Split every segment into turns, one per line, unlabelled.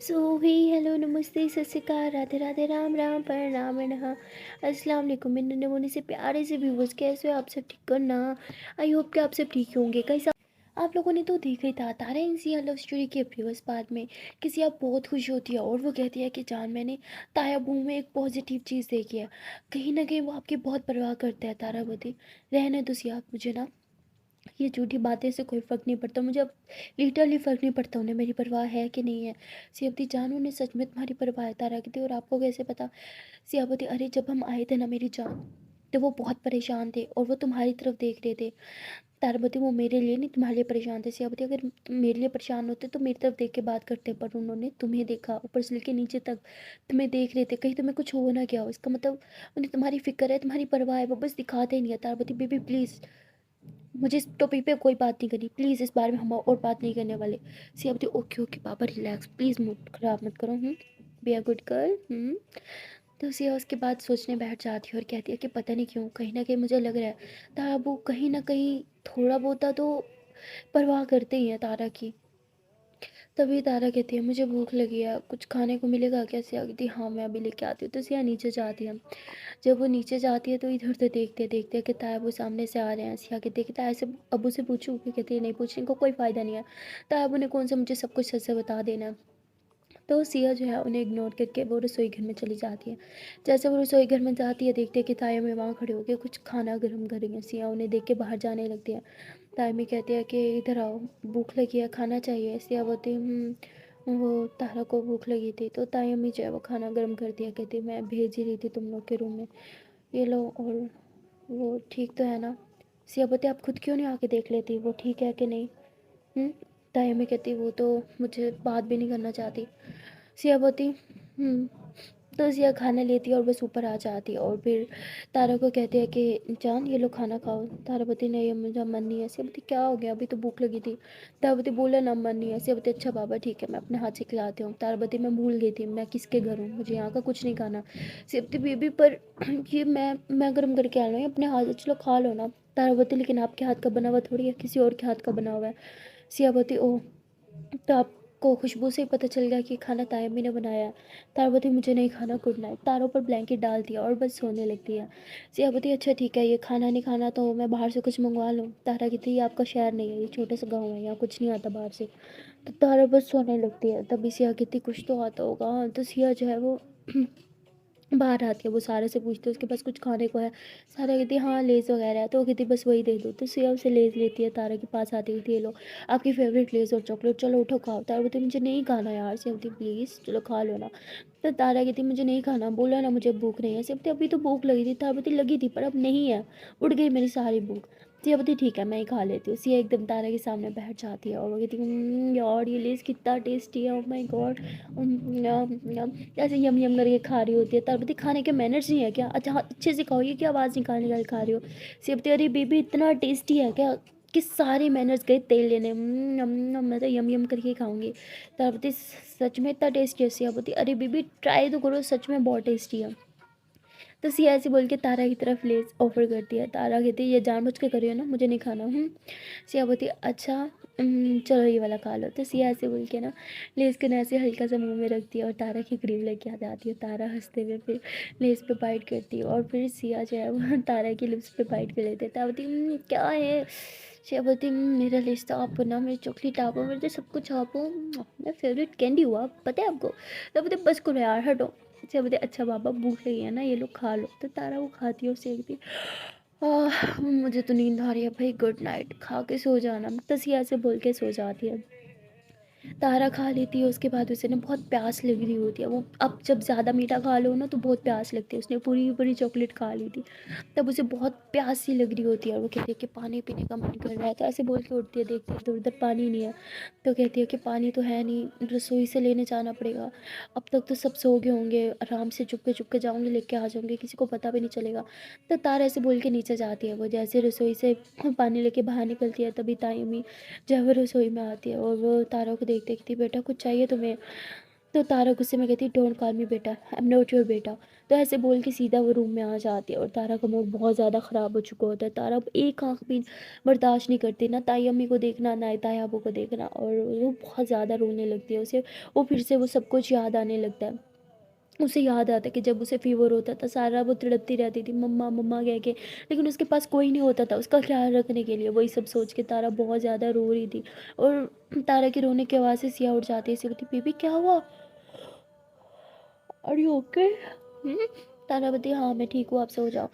सो ही hello नमस्ते सत श्री अकाल राधे राधे राम राम परनामः अस्सलाम वालेकुम मेरे नन्हे मुन्ने से प्यारे से व्यूवर्स, कैसे हो आप सब? ठीक हो ना? आई होप कि आप सब ठीक होंगे। कैसा आप लोगों ने तो देखा ही था तारा इंसिया लव स्टोरी के व्यूवर्स बाद में किसी आप बहुत खुश होती है और वो कहती है कि जान मैंने ताया बहू में एक पॉजिटिव चीज़ देखी है। कहीं ना कहीं वो आपकी बहुत परवाह करता है तारावती। रहने दो सिया, मुझे ना ये झूठी बातें से कोई फ़र्क नहीं पड़ता मुझे अब। लिटरली फ़र्क नहीं पड़ता उन्हें मेरी परवाह है कि नहीं है। सियावती जान, उन्हें सच में तुम्हारी परवाह है तारा की थी, और आपको कैसे पता? सियावती, अरे जब हम आए थे ना मेरी जान, तो वो बहुत परेशान थे और वो तुम्हारी तरफ देख रहे थे। तारावती, वो मेरे लिए नहीं तुम्हारे लिए परेशान थे। सियावती, अगर तुम मेरे लिए परेशान होते तो मेरी तरफ देख के बात करते, पर उन्होंने तुम्हें देखा, ऊपर से लेके नीचे तक तुम्हें देख रहे थे। कहीं तुम्हें कुछ हो ना गया हो, इसका मतलब उन्हें तुम्हारी फिक्र है, तुम्हारी परवाह है, वो बस दिखाते ही नहीं है। तारावती बेबी प्लीज़, मुझे इस टॉपिक पे कोई बात नहीं करनी प्लीज़, इस बारे में हम और बात नहीं करने वाले। सियावती, ओके ओके पापा रिलैक्स, प्लीज़ मूड ख़राब मत करो। Be a good girl. तो सिया उसके बाद सोचने बैठ जाती है और कहती है कि पता नहीं क्यों, कहीं ना कहीं मुझे लग रहा है ताबू कहीं ना कहीं थोड़ा बहुत तो परवाह करते ही हैं तारा की। तभी तारा कहती है मुझे भूख लगी है, कुछ खाने को मिलेगा क्या? सिया कहती है हाँ मैं अभी लेके आती हूँ। तो सिया नीचे जाती है। जब वो नीचे जाती है तो इधर उधर देखते देखते कि तायाबू सामने से आ रहे हैं। सिया कहती है कि ताया से अबू से पूछूं? कि कहती है नहीं, पूछने को कोई फ़ायदा नहीं है, तायाबू ने कौन सा मुझे सब कुछ सच से बता देना है। तो सिया जो है उन्हें इग्नोर करके वो रसोई घर में चली जाती है। जैसे वो रसोई घर में जाती है देखते हैं कि ताया में वहाँ खड़े होकर कुछ खाना गर्म कर रही हैं। सिया उन्हें देख के बाहर जाने लगती है। ताया में कहती है कि इधर आओ, भूख लगी है, खाना चाहिए। सिया बोलती वो तारा को भूख लगी थी तो ताया में जो है वो खाना गर्म कर दिया। कहती मैं भेज ही रही थी तुम लोग के रूम में, ये लो। और वो ठीक तो है ना? सिया बोलती आप खुद क्यों नहीं आके देख लेती वो ठीक है कि नहीं? हम्म ताया में कहती वो तो मुझे बात भी नहीं करना चाहती। सिया बोती तो सिया खाना लेती है और बस ऊपर आ जाती है और फिर तारा को कहती है कि जान ये लो खाना खाओ। तारा बोती नहीं, अब मुझे मन नहीं है। सिया बोती क्या हो गया, अभी तो भूख लगी थी। तारा बोती बोला ना मन नहीं है। सिया बोती अच्छा बाबा ठीक है, मैं अपने हाथ से खिलाती हूँ। तारा बोती मैं भूल गई थी मैं किसके घर हूँ, मुझे यहाँ का कुछ नहीं खाना। सिया बोती बेबी पर ये मैं गर्म करके आ रही हूँ अपने हाथ से, चलो खा लो ना। तारा बोती लेकिन आपके हाथ का बना हुआ थोड़ी है, किसी और के हाथ का बना हुआ है। सिया बोती ओह, तो आपको खुशबू से ही पता चल गया कि खाना तायम्मी ने बनाया है। तारावती मुझे नहीं खाना, गुड नाइट। तारों पर ब्लैंकेट डाल दिया और बस सोने लगती है। सियावती अच्छा ठीक है, ये खाना नहीं खाना तो मैं बाहर से कुछ मंगवा लूँ। तारा कहती है ये आपका शहर नहीं है, ये छोटे से गाँव है, यहाँ कुछ नहीं आता बाहर से। तो तारा बस सोने लगती है। तभी सिया कहती कुछ तो आता होगा। हाँ, तो सिया जो है वो बाहर आती है, वो सारे से पूछती है उसके पास कुछ खाने को है। सारा कहती है हाँ लेज़ वगैरह है, तो वो कहती बस वही दे दो। तो सिया उसे लेज़ लेती है, तारा के पास आती है, ये लो आपकी फेवरेट लेज़ और चॉकलेट, चलो उठो खाओ। तारा बोलती मुझे नहीं खाना यार। सिया बोलती प्लीज़ चलो खा लो ना। तो तारा कहती मुझे नहीं खाना, बोला ना मुझे भूख नहीं है। सिया बोलती अभी तो भूख लगी थी। तारा बोलती लगी थी पर अब नहीं है, उड़ गई मेरी सारी भूख। सिया बोलती ठीक है मैं ही खा लेती हूँ। सिया एकदम तारा के सामने बैठ जाती है और वो कहती यार ये लेज़ कितना टेस्टी है, ओह माय गॉड। ऐसे यम यम करके खा रही होती है। तारपति खाने के मैनर्स नहीं है क्या? अच्छा अच्छे से खाओ, ये क्या आवाज़ निकाल निकाल खा रही हो? सेबती अरे बेबी इतना टेस्टी है क्या कि सारे मैनर्स गए तेल लेने। मैं तो यम यम करके खाऊंगी। तारपति सच में इतना टेस्टी है? सियापति अरे बेबी ट्राई तो करो, सच में बहुत टेस्टी है। तो सिया ऐसे बोल के तारा की तरफ लेस ऑफर करती है। तारा कहती है ये जानबूझ के करियो ना, मुझे नहीं खाना। सिया बोलती अच्छा चलो ये वाला खा लो। तो सिया ऐसे बोल के ना लेस को ना ऐसे हल्का सा मुंह में रखती है और तारा के करीब लेके आ जाती है। तारा हंसते हुए फिर लेस पे बाइट करती है और फिर सिया जो है वो तारा की लिप्स पे बाइट कर लेते हैं। तारा बोलती क्या है? सिया बोलती मेरा लेस तो आप ना, मेरी चॉकलेट आप हो, मेरे सब कुछ आप हो, मेरा फेवरेट कैंडी हुआ पता है आपको। तो बोलते बस करो यार हटो। सिया बोलते अच्छा बाबा भूख लगी है ना, ये लोग खा लो। तो तारा वो खाती है और सीखती मुझे तो नींद आ रही है भाई, गुड नाइट, खा के सो जाना। तो सिया से बोल के सो जाती है। तारा खा लेती है, उसके बाद उसे ना बहुत प्यास लग रही होती है। वो अब जब ज़्यादा मीठा खा लो ना तो बहुत प्यास लगती है, उसने पूरी की पूरी चॉकलेट खा ली थी। तब उसे बहुत प्यास सी लग रही होती है और वो कहती है कि पानी पीने का मन कर रहा है। तो ऐसे बोल के उठती है, देखती है इधर उधर पानी नहीं है। तो कहती है कि पानी तो है नहीं, रसोई से लेने जाना पड़ेगा। अब तक तो सब सो गए होंगे, आराम से चुपके चुपके जाऊँगी लेके आ जाऊँगी, किसी को पता भी नहीं चलेगा। तो तारा ऐसे बोल के नीचे जाती है। वो जैसे रसोई से पानी लेके बाहर निकलती है तभी तायमी जब वो रसोई में आती है और वो तारा को देखती बेटा कुछ चाहिए तुम्हें? तो तारा गुस्से में कहती है डोंट कॉल मी बेटा, आई एम नॉट योर बेटा। तो ऐसे बोल के सीधा वो रूम में आ जाती है और तारा का मूड बहुत ज़्यादा ख़राब हो चुका होता है। तारा अब एक आँख भी बर्दाश्त नहीं करती, ना ताई अम्मी को देखना ना ताई आबू को देखना, और वो बहुत ज़्यादा रोने लगती है। उसे वो फिर से वो सब कुछ याद आने लगता है। उसे याद आता है कि जब उसे फ़ीवर होता था सारा वो तड़पती रहती थी मम्मा मम्मा कह के, लेकिन उसके पास कोई नहीं होता था उसका ख्याल रखने के लिए। वही सब सोच के तारा बहुत ज़्यादा रो रही थी। और तारा की रोने की आवाज़ से सिया उठ जाती है। सिया बोलती बेबी क्या हुआ, आर यू ओके? तारा बताती हाँ मैं ठीक हूँ, आप सो जाओ।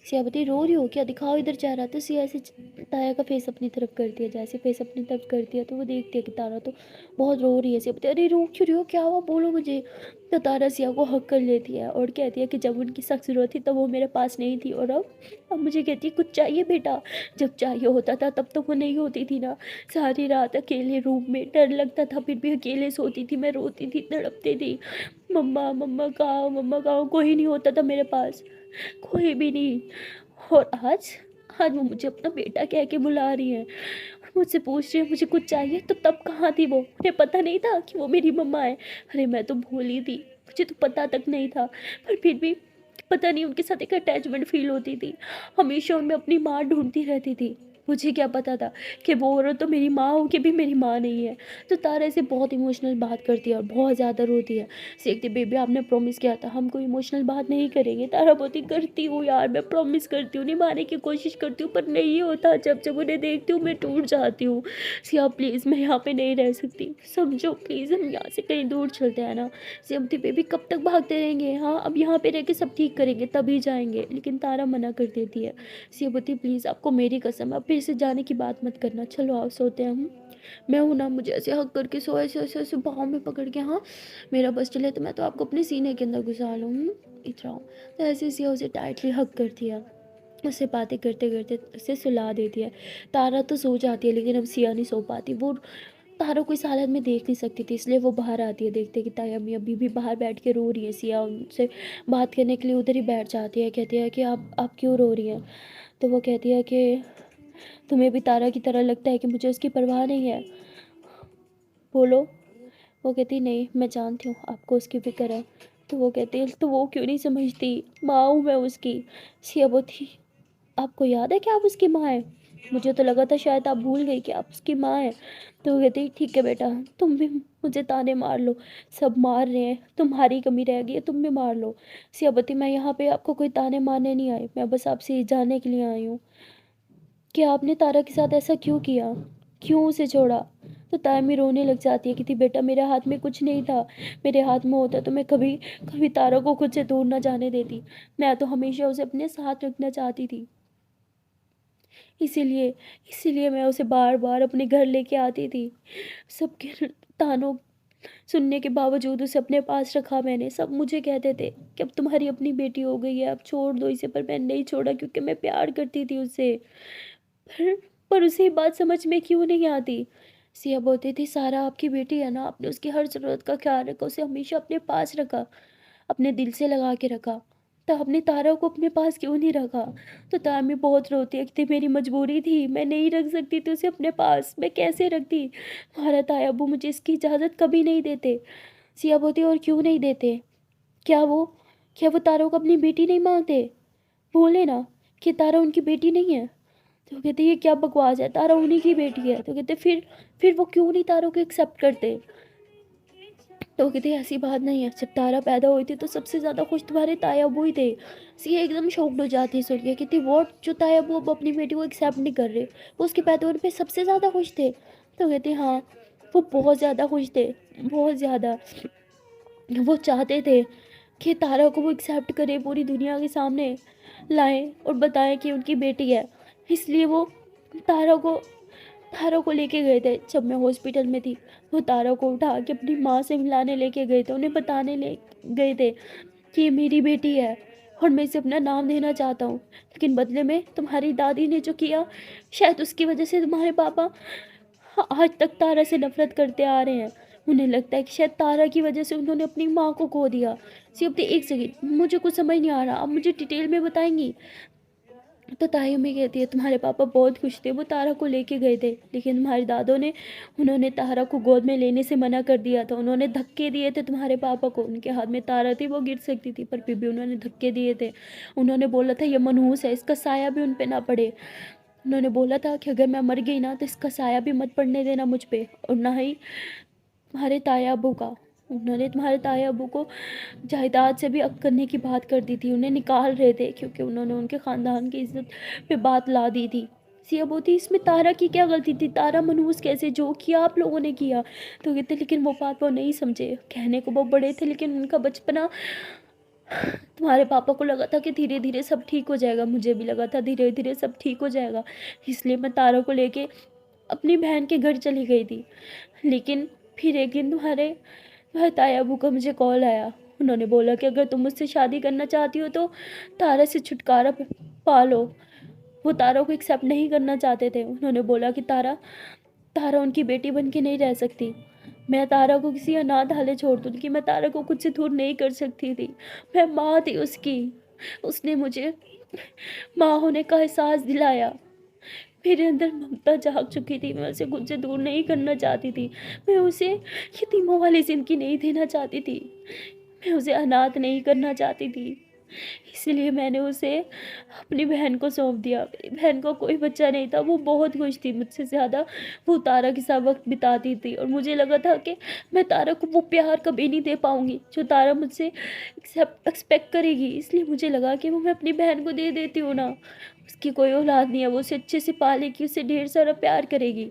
सिया बताती रो रही हो क्या, दिखाओ इधर चेहरा। तो सिया ऐसे तारा का फेस अपनी तरफ करती है, जैसे फेस अपनी तरफ करती है तो वो देखती है कि तारा तो बहुत रो रही है। सिया बताती अरे रो क्यों रही हो, क्या हुआ बोलो मुझे। तो तारा सिया को हक कर लेती है और कहती है कि जब उनकी सख्त ज़रूरत थी तब वो मेरे पास नहीं थी, और अब मुझे कहती है कुछ चाहिए बेटा। जब चाहिए होता था तब तो वो नहीं होती थी ना। सारी रात अकेले रूम में डर लगता था फिर भी अकेले सोती थी, मैं रोती थी तड़पती थी, मम्मा मम्मा कहाँ, कोई नहीं होता था मेरे पास, कोई भी नहीं। और आज आज वो मुझे अपना बेटा कह के बुला रही है और मुझसे पूछ रही है मुझे कुछ चाहिए। तो तब कहाँ थी वो, मुझे पता नहीं था कि वो मेरी मम्मा है। अरे मैं तो भूली थी, मुझे तो पता तक नहीं था, पर फिर भी पता नहीं उनके साथ एक अटैचमेंट फील होती थी। हमेशा उनमें अपनी माँ ढूंढती रहती थी। मुझे क्या पता था कि वो औरत तो मेरी माँ हो के भी मेरी माँ नहीं है। तो तारा से बहुत इमोशनल बात करती है और बहुत ज़्यादा रोती है। सीखती बेबी आपने प्रॉमिस किया था हम कोई इमोशनल बात नहीं करेंगे। तारा बोलती करती हूँ यार, मैं प्रॉमिस करती हूँ, निभाने की कोशिश करती हूँ पर नहीं होता। जब जब उन्हें देखती हूँ मैं टूट जाती हूँ। सिया प्लीज़ मैं यहाँ पे नहीं रह सकती, समझो प्लीज़, हम यहाँ से कहीं दूर चलते हैं ना। सिया बोलती बेबी कब तक भागते रहेंगे, हाँ अब यहाँ पे रह के सब ठीक करेंगे तभी जाएंगे। लेकिन तारा मना कर देती है। सिया बोलती प्लीज़ आपको मेरी कसम, अब फिर से जाने की बात मत करना, चलो आओ सोते हैं हम। मैं हूँ ना, मुझे ऐसे हक करके सो, ऐसे ऐसे ऐसे बाहों में पकड़ के, हाँ मेरा बस चले तो मैं तो आपको अपने सीने के अंदर घुसा लूँ, इतना आओ। तो ऐसे सिया उसे टाइटली हक करती है, उससे बातें करते करते उसे सुला देती है। तारा तो सो जाती है लेकिन अब सिया नहीं सो पाती। वो तारा को इस हालत में देख नहीं सकती थी, इसलिए वो बाहर आती है, देखते कि ताया अम्मी अभी भी बाहर बैठ के रो रही है। सिया उनसे बात करने के लिए उधर ही बैठ जाती है, कहती है कि आप क्यों रो रही हैं। तो वो कहती है कि तुम्हें भी तारा की तरह लगता है कि मुझे उसकी परवाह नहीं है, बोलो। वो कहती नहीं मैं जानती हूँ आपको उसकी फिक्र है। तो वो कहती है तो वो क्यों नहीं समझती, माँ हूँ मैं उसकी। सिया वो थी आपको याद है कि आप उसकी माँ हैं, मुझे तो लगा था शायद आप भूल गई कि आप उसकी माँ हैं। तो वो कहती ठीक है बेटा तुम भी मुझे ताने मार लो, सब मार रहे हैं, तुम्हारी कमी रह गई है तुम भी मार लो। सियाबती मैं यहाँ पे आपको कोई ताने मारने नहीं आई, मैं बस आपसे ये जानने के लिए आई हूँ कि आपने तारा के साथ ऐसा क्यों किया, क्यों उसे छोड़ा। तो तायमी रोने लग जाती है, कहती बेटा मेरे हाथ में कुछ नहीं था, मेरे हाथ में होता तो मैं कभी कभी तारा को खुद से दूर ना जाने देती, मैं तो हमेशा उसे अपने साथ रखना चाहती थी। इसीलिए इसीलिए मैं उसे बार बार अपने घर लेके आती थी। सबके तानों सुनने के बावजूद उसे अपने पास रखा मैंने। सब मुझे कहते थे कि अब तुम्हारी अपनी बेटी हो गई है, अब छोड़ दो इसे, पर मैं नहीं छोड़ा क्योंकि मैं प्यार करती थी उससे। पर पर उसे ये बात समझ में क्यों नहीं आती। सिया बोलती थी सारा आपकी बेटी है ना, आपने उसकी हर ज़रूरत का ख्याल रखा, उसे हमेशा अपने पास रखा, अपने दिल से लगा के रखा, तो आपने तारा को अपने पास क्यों नहीं रखा। तो तामी बहुत रोती है कि मेरी मजबूरी थी, मैं नहीं रख सकती थी उसे अपने पास, मैं कैसे रखती, तुम्हारा ताया अब्बू मुझे इसकी इजाज़त कभी नहीं देते। सिया बोलती और क्यों नहीं देते, क्या वो क्या वो तारा को अपनी बेटी नहीं मानते, बोले ना कि तारा उनकी बेटी नहीं है। तो कहते ये क्या बकवास है, तारा उन्हीं की बेटी है। तो कहते फिर वो क्यों नहीं तारों को एक्सेप्ट करते। तो कहते ऐसी बात नहीं है, जब तारा पैदा हुई थी तो सबसे ज़्यादा खुश तुम्हारे ताया अबू ही थे। सी एकदम शॉक्ड हो जाती है सुन के, कहती वॉट, जो ताया अबू अब अपनी बेटी को एक्सेप्ट नहीं कर रहे, वो उसके पैदा होने पे सबसे ज़्यादा खुश थे। तो कहते हाँ वो बहुत ज़्यादा खुश थे, बहुत ज़्यादा। वो चाहते थे कि तारा को वो एक्सेप्ट करे, पूरी दुनिया के सामने लाएं और बताएं कि उनकी बेटी है। इसलिए वो तारा को तारा को लेके गए थे। जब मैं हॉस्पिटल में थी वो तारा को उठा के अपनी माँ से मिलाने लेके गए थे, उन्हें बताने ले गए थे कि ये मेरी बेटी है और मैं इसे अपना नाम देना चाहता हूँ। लेकिन बदले में तुम्हारी दादी ने जो किया, शायद उसकी वजह से तुम्हारे पापा आज तक तारा से नफरत करते आ रहे हैं। उन्हें लगता है कि शायद तारा की वजह से उन्होंने अपनी माँ को खो दिया। सिर्फ एक सेकेंड, मुझे कुछ समझ नहीं आ रहा, आप मुझे डिटेल में बताएंगी। तो ताई अम्मी कहती है तुम्हारे पापा बहुत खुश थे, वो तारा को लेके गए थे, लेकिन तुम्हारे दादों ने उन्होंने तारा को गोद में लेने से मना कर दिया था। उन्होंने धक्के दिए थे तुम्हारे पापा को, उनके हाथ में तारा थी, वो गिर सकती थी, पर फिर भी उन्होंने धक्के दिए थे। उन्होंने बोला था ये मनहूस है, इसका साया भी उन पे ना पड़े। उन्होंने बोला था कि अगर मैं मर गई ना तो इसका साया भी मत पड़ने देना मुझ पे, और ना ही तुम्हारे ताया अबू का। उन्होंने तुम्हारे ताया अबू को जायदाद से भी अक करने की बात कर दी थी, उन्हें निकाल रहे थे, क्योंकि उन्होंने उनके ख़ानदान की इज्जत पे बात ला दी थी। सिया बोती इसमें तारा की क्या गलती थी, तारा मनहूस कैसे, जो किया आप लोगों ने किया। तो कहते लेकिन वो बात वो नहीं समझे, कहने को वो बड़े थे लेकिन उनका बचपना, तुम्हारे पापा को लगा था कि धीरे धीरे सब ठीक हो जाएगा, मुझे भी लगा था धीरे धीरे सब ठीक हो जाएगा, इसलिए मैं तारा को लेके अपनी बहन के घर चली गई थी। लेकिन फिर एक दिन तुम्हारे ताया अबू का मुझे कॉल आया। उन्होंने बोला कि अगर तुम मुझसे शादी करना चाहती हो तो तारा से छुटकारा पा लो। वो तारा को एक्सेप्ट नहीं करना चाहते थे। उन्होंने बोला कि तारा तारा उनकी बेटी बन के नहीं रह सकती। मैं तारा को किसी अनाथ हाले छोड़ दूँ कि मैं तारा को खुद से दूर नहीं कर सकती थी। मैं माँ थी उसकी, उसने मुझे माँ होने का एहसास दिलाया। मेरे अंदर ममता जाग चुकी थी, मैं उसे खुद से दूर नहीं करना चाहती थी। मैं उसे यतीमों वाली ज़िंदगी नहीं देना चाहती थी, मैं उसे अनाथ नहीं करना चाहती थी। इसलिए मैंने उसे अपनी बहन को सौंप दिया। मेरी बहन का कोई बच्चा नहीं था, वो बहुत खुश थी, मुझसे ज़्यादा वो तारा के साथ वक्त बिताती थी, और मुझे लगा था कि मैं तारा को वो प्यार कभी नहीं दे पाऊँगी जो तारा मुझसे एक्सपेक्ट करेगी। इसलिए मुझे लगा कि वो मैं अपनी बहन को दे देती हूँ ना, उसकी कोई औलाद नहीं है, वो उसे अच्छे से पालेगी, उसे ढेर सारा प्यार करेगी।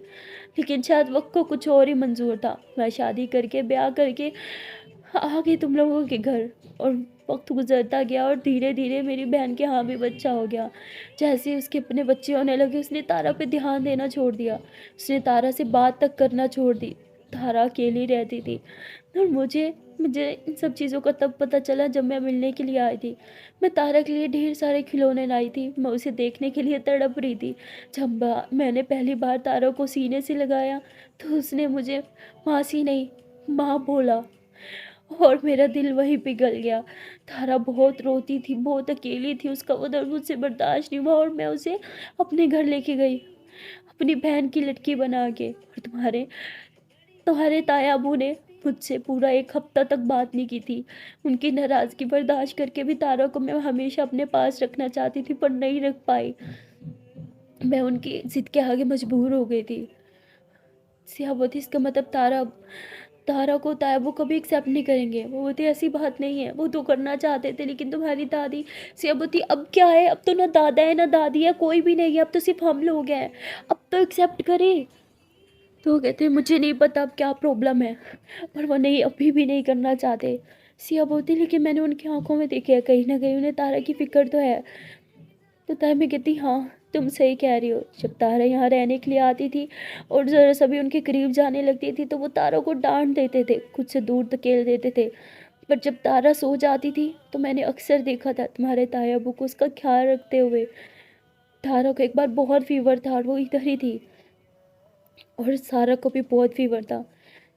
लेकिन शायद वक्त को कुछ और ही मंजूर था। मैं शादी करके ब्याह करके आ गई तुम लोगों के घर, और वक्त गुजरता गया और धीरे धीरे मेरी बहन के यहाँ भी बच्चा हो गया। जैसे ही उसके अपने बच्चे होने लगे उसने तारा पे ध्यान देना छोड़ दिया, उसने तारा से बात तक करना छोड़ दी। तारा अकेली रहती थी, और मुझे मुझे इन सब चीज़ों का तब पता चला जब मैं मिलने के लिए आई थी। मैं तारा के लिए ढेर सारे खिलौने लाई थी, मैं उसे देखने के लिए तड़प रही थी। जब मैंने पहली बार तारा को सीने से लगाया तो उसने मुझे मासी नहीं माँ बोला, और मेरा दिल वहीं पिघल गया। तारा बहुत रोती थी, बहुत अकेली थी, उसका वो दर्द मुझसे बर्दाश्त नहीं हुआ, और मैं उसे अपने घर लेके गई, अपनी बहन की लड़की बना के। और तुम्हारे तुम्हारे ताया अबू ने मुझसे पूरा 1 हफ्ता तक बात नहीं की थी। उनकी नाराज़गी बर्दाश्त करके भी तारा को मैं हमेशा अपने पास रखना चाहती थी, पर नहीं रख पाई। मैं उनकी ज़िद के आगे मजबूर हो गई थी। सियाबती इसका मतलब तारा को ताया कभी एक्सेप्ट नहीं करेंगे। वो बोलते ऐसी बात नहीं है, वो तो करना चाहते थे, लेकिन तुम्हारी दादी। सियाबती अब क्या है, अब तो ना दादा है ना दादी है, कोई भी नहीं है, अब तो सिर्फ हम लोग हैं, अब तो एक्सेप्ट करें। तो वो कहते मुझे नहीं पता अब क्या प्रॉब्लम है, पर वो नहीं, अभी भी नहीं करना चाहते। सियाबती लेकिन मैंने उनकी आंखों में देखा है, कहीं ना कहीं उन्हें तारा की फिक्र तो है। तो तय मैं कहती हाँ तुम सही कह रही हो। जब तारा यहाँ रहने के लिए आती थी और ज़रा सा भी उनके करीब जाने लगती थी तो वो तारा को डांट देते थे, खुद से दूर धकेल देते थे। पर जब तारा सो जाती थी तो मैंने अक्सर देखा था तुम्हारे ताया अबू को उसका ख्याल रखते हुए। तारा को एक बार बहुत फीवर था और वो इधर ही थी, और सारा को भी बहुत फीवर था।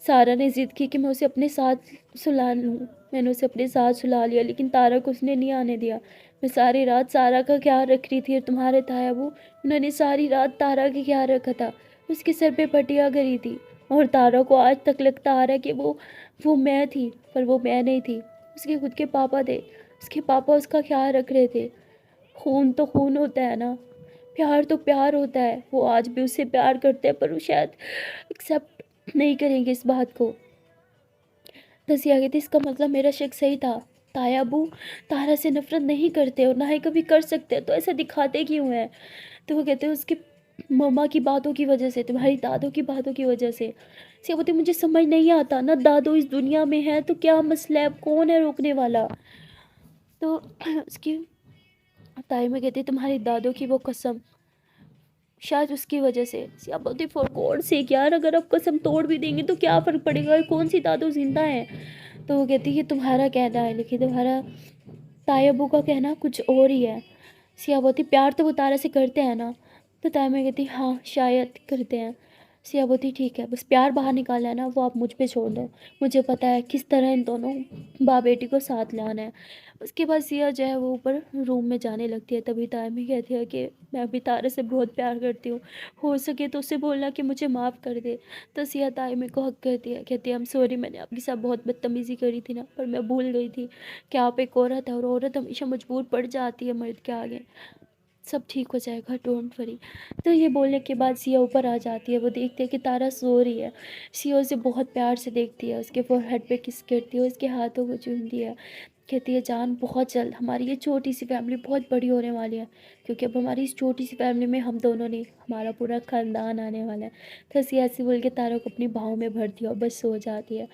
सारा ने ज़िद की कि मैं उसे अपने साथ सुला लूँ। मैंने उसे अपने साथ सुला लिया, लेकिन तारा को उसने नहीं आने दिया। मैं सारी रात सारा का ख्याल रख रही थी, और तुम्हारे ताया वो उन्होंने सारी रात तारा का ख्याल रखा था। उसके सर पे पट्टियाँ करी थी, और तारा को आज तक लगता आ रहा है कि वो मैं थी, पर वो मैं नहीं थी। उसके खुद के पापा थे, उसके पापा उसका ख्याल रख रहे थे। खून तो खून होता है ना, प्यार तो प्यार होता है। वो आज भी उससे प्यार करते हैं, पर वो शायद एक्सेप्ट नहीं करेंगे इस बात को। दसिया गई थी इसका मतलब मेरा शक सही था। ताया अबू तारा से नफरत नहीं करते और ना ही कभी कर सकते, तो ऐसा दिखाते क्यों हैं। तो वो कहते हैं उसके मम्मा की बातों की वजह से, तुम्हारी दादों की बातों की वजह से। सिया बोलती मुझे समझ नहीं आता ना, दादो इस दुनिया में है तो क्या मसला है, अब कौन है रोकने वाला। तो उसकी ताई में कहती तुम्हारी दादों की वो कसम, शायद उसकी वजह से। सिया बोलती फॉर गॉड सेक यार, अगर आप कसम तोड़ भी देंगे तो क्या फ़र्क पड़ेगा, कौन सी दादू जिंदा है। तो वो कहती है तुम्हारा कहना है, लेकिन तुम्हारा ताया अबू का कहना कुछ और ही है। सिया बोलती प्यार तो वो तारा से करते हैं ना। तो ताया मैं कहती हाँ शायद करते हैं। सिया बोलती ठीक है, बस प्यार बाहर निकालना है ना वो आप मुझ पे छोड़ दो, मुझे पता है किस तरह इन दोनों बाप बेटी को साथ लाना है। उसके बाद सिया जो है वो ऊपर रूम में जाने लगती है, तभी तायमी कहती है कि मैं अभी तारे से बहुत प्यार करती हूँ, हो सके तो उससे बोलना कि मुझे माफ़ कर दे। तो सिया तायमी को हक करती है, कहती है आई एम सॉरी, मैंने आपके साथ बहुत बदतमीज़ी करी थी ना, पर मैं भूल गई थी कि आप एक औरत है और औरत हमेशा मजबूर पड़ जाती है मर्द के आगे, सब ठीक हो जाएगा, डोंट वरी। तो ये बोलने के बाद सिया ऊपर आ जाती है, वो देखती है कि तारा सो रही है। सिया उसे बहुत प्यार से देखती है, उसके फोरहेड पे किस करती है, उसके हाथों को चूमती है, कहती है जान बहुत जल्द हमारी ये छोटी सी फैमिली बहुत बड़ी होने वाली है, क्योंकि अब हमारी इस छोटी सी फैमिली में हम दोनों नहीं, हमारा पूरा ख़ानदान आने वाला है। तो सिया ऐसे बोल के तारा को अपनी बाहों में भरती है और बस सो जाती है।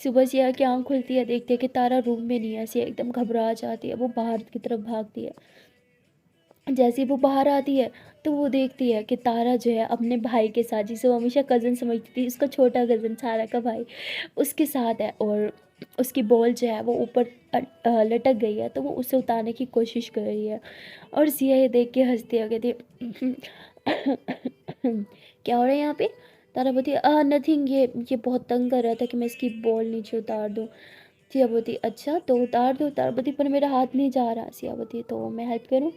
सुबह सिया की आँख खुलती है, देखती है कि तारा रूम में नहीं है। सिया एकदम घबरा जाती है, वो बाहर की तरफ भागती है। जैसे ही वो बाहर आती है तो वो देखती है कि तारा जो है अपने भाई के साथ, जिसे वो हमेशा कज़न समझती थी, उसका छोटा कज़न सारा का भाई, उसके साथ है, और उसकी बॉल जो है वो ऊपर लटक गई है, तो वो उसे उतारने की कोशिश कर रही है। और सिया ये देख के हंसती है, कहती है क्या हो रहा है यहाँ पे। तारा बोलती है नथिंग, ये बहुत तंग कर रहा था कि मैं इसकी बॉल नीचे उतार दूँ। सिया बोलती अच्छा तो उतार दो। तारा बोलती पर मेरा हाथ नहीं जा रहा। सिया बोलती तो मैं हेल्प करूँ।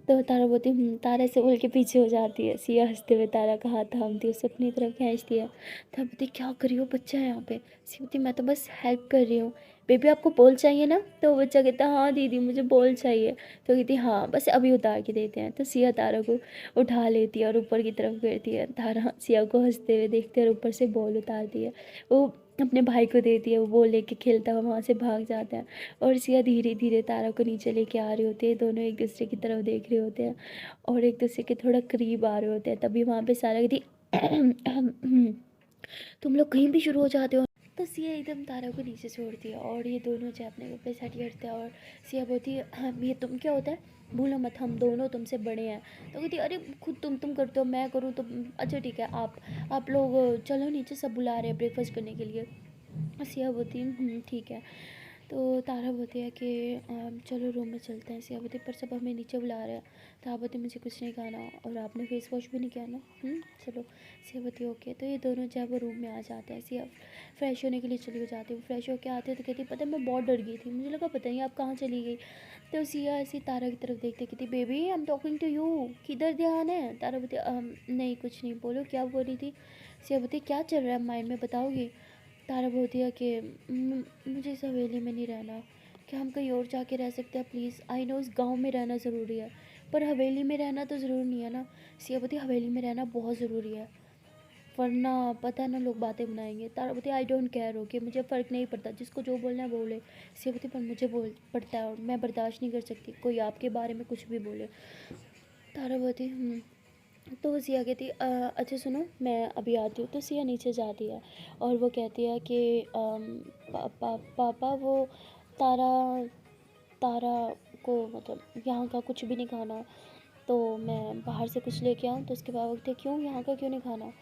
तो तारा बोलती तारा ऐसे बोल के पीछे हो जाती है। सिया हंसते हुए तारा का हाथ थामती है, उसे अपनी तरफ खींचती है। तारा बोलती क्या कर रही हो, बच्चा है यहाँ पे। सिया बोलती मैं तो बस हेल्प कर रही हूँ। बेबी आपको बॉल चाहिए ना। तो वो बच्चा कहता है हाँ दीदी मुझे बॉल चाहिए। तो कहती हाँ बस अभी उतार के देते हैं। तो सिया तारा को उठा लेती है और ऊपर की तरफ गिरती है। तारा सिया को हंसते हुए देखते हैं और ऊपर से बॉल उतारती है। वो अपने भाई को देती है, वो बॉल लेके खेलता हुआ वहाँ से भाग जाता है। और सिया धीरे धीरे तारा को नीचे लेके आ रहे होते हैं, दोनों एक दूसरे की तरफ देख रहे होते हैं और एक दूसरे के थोड़ा करीब आ रहे होते हैं। तभी वहाँ पे सारा कहती तुम लोग कहीं भी शुरू हो जाते हो। तो सिया एकदम तारा को नीचे छोड़ती है और ये दोनों जो अपने कपड़े सेट करते हैं। और सिया बोलती है ये तुम क्या होता है, भूलो मत हम दोनों तुमसे बड़े हैं। तो कहती है अरे खुद तुम करते हो मैं करूँ तो अच्छा ठीक है, आप लोग चलो नीचे, सब बुला रहे हैं ब्रेकफास्ट करने के लिए। सिया बोलती ठीक है। तो तारा बोलती है कि चलो रूम में चलते हैं। सिया बोलती पर सब हमें नीचे बुला रहे हैं। तारा बोलती मुझे कुछ नहीं खाना और आपने फेस वॉश भी नहीं किया ना। चलो। सिया बोलती ओके। तो ये दोनों जब वो रूम में आ जाते हैं, सिया फ्रेश होने के लिए चली हो जाती है। वो फ्रेश होकर आते हैं तो कहती पता है मैं बहुत डर गई थी, मुझे लगा पता नहीं आप कहाँ चली गई। तो सिया ऐसी तारा की तरफ देखते कहती baby I am talking to you, किधर ध्यान है। तारा बोलती नहीं कुछ नहीं, बोलो क्या बोल रही थी। सिया बोलती क्या चल रहा है माइंड में बताओगी। तारा बोलती है कि मुझे इस हवेली में नहीं रहना, क्या हम कहीं और जाके रह सकते हैं प्लीज़। आई नो इस गांव में रहना ज़रूरी है पर हवेली में रहना तो ज़रूरी नहीं है ना। सिया बोलती हवेली में रहना बहुत ज़रूरी है, वरना पता है ना लोग बातें बनाएंगे। तारा बोलती आई डोंट केयर, ओके मुझे फ़र्क नहीं पड़ता, जिसको जो बोलना है बोले। सिया बोलती पर मुझे बोल पड़ता है और मैं बर्दाश्त नहीं कर सकती कोई आपके बारे में कुछ भी बोले। तारा बोलती तो सिया कहती अच्छा सुनो मैं अभी आती हूँ। तो सिया नीचे जाती है और वो कहती है कि पापा वो तारा तारा को मतलब यहाँ का कुछ भी नहीं खाना, तो मैं बाहर से कुछ लेके आऊँ। तो उसके पापा बोलते क्यों यहाँ का क्यों नहीं खाना।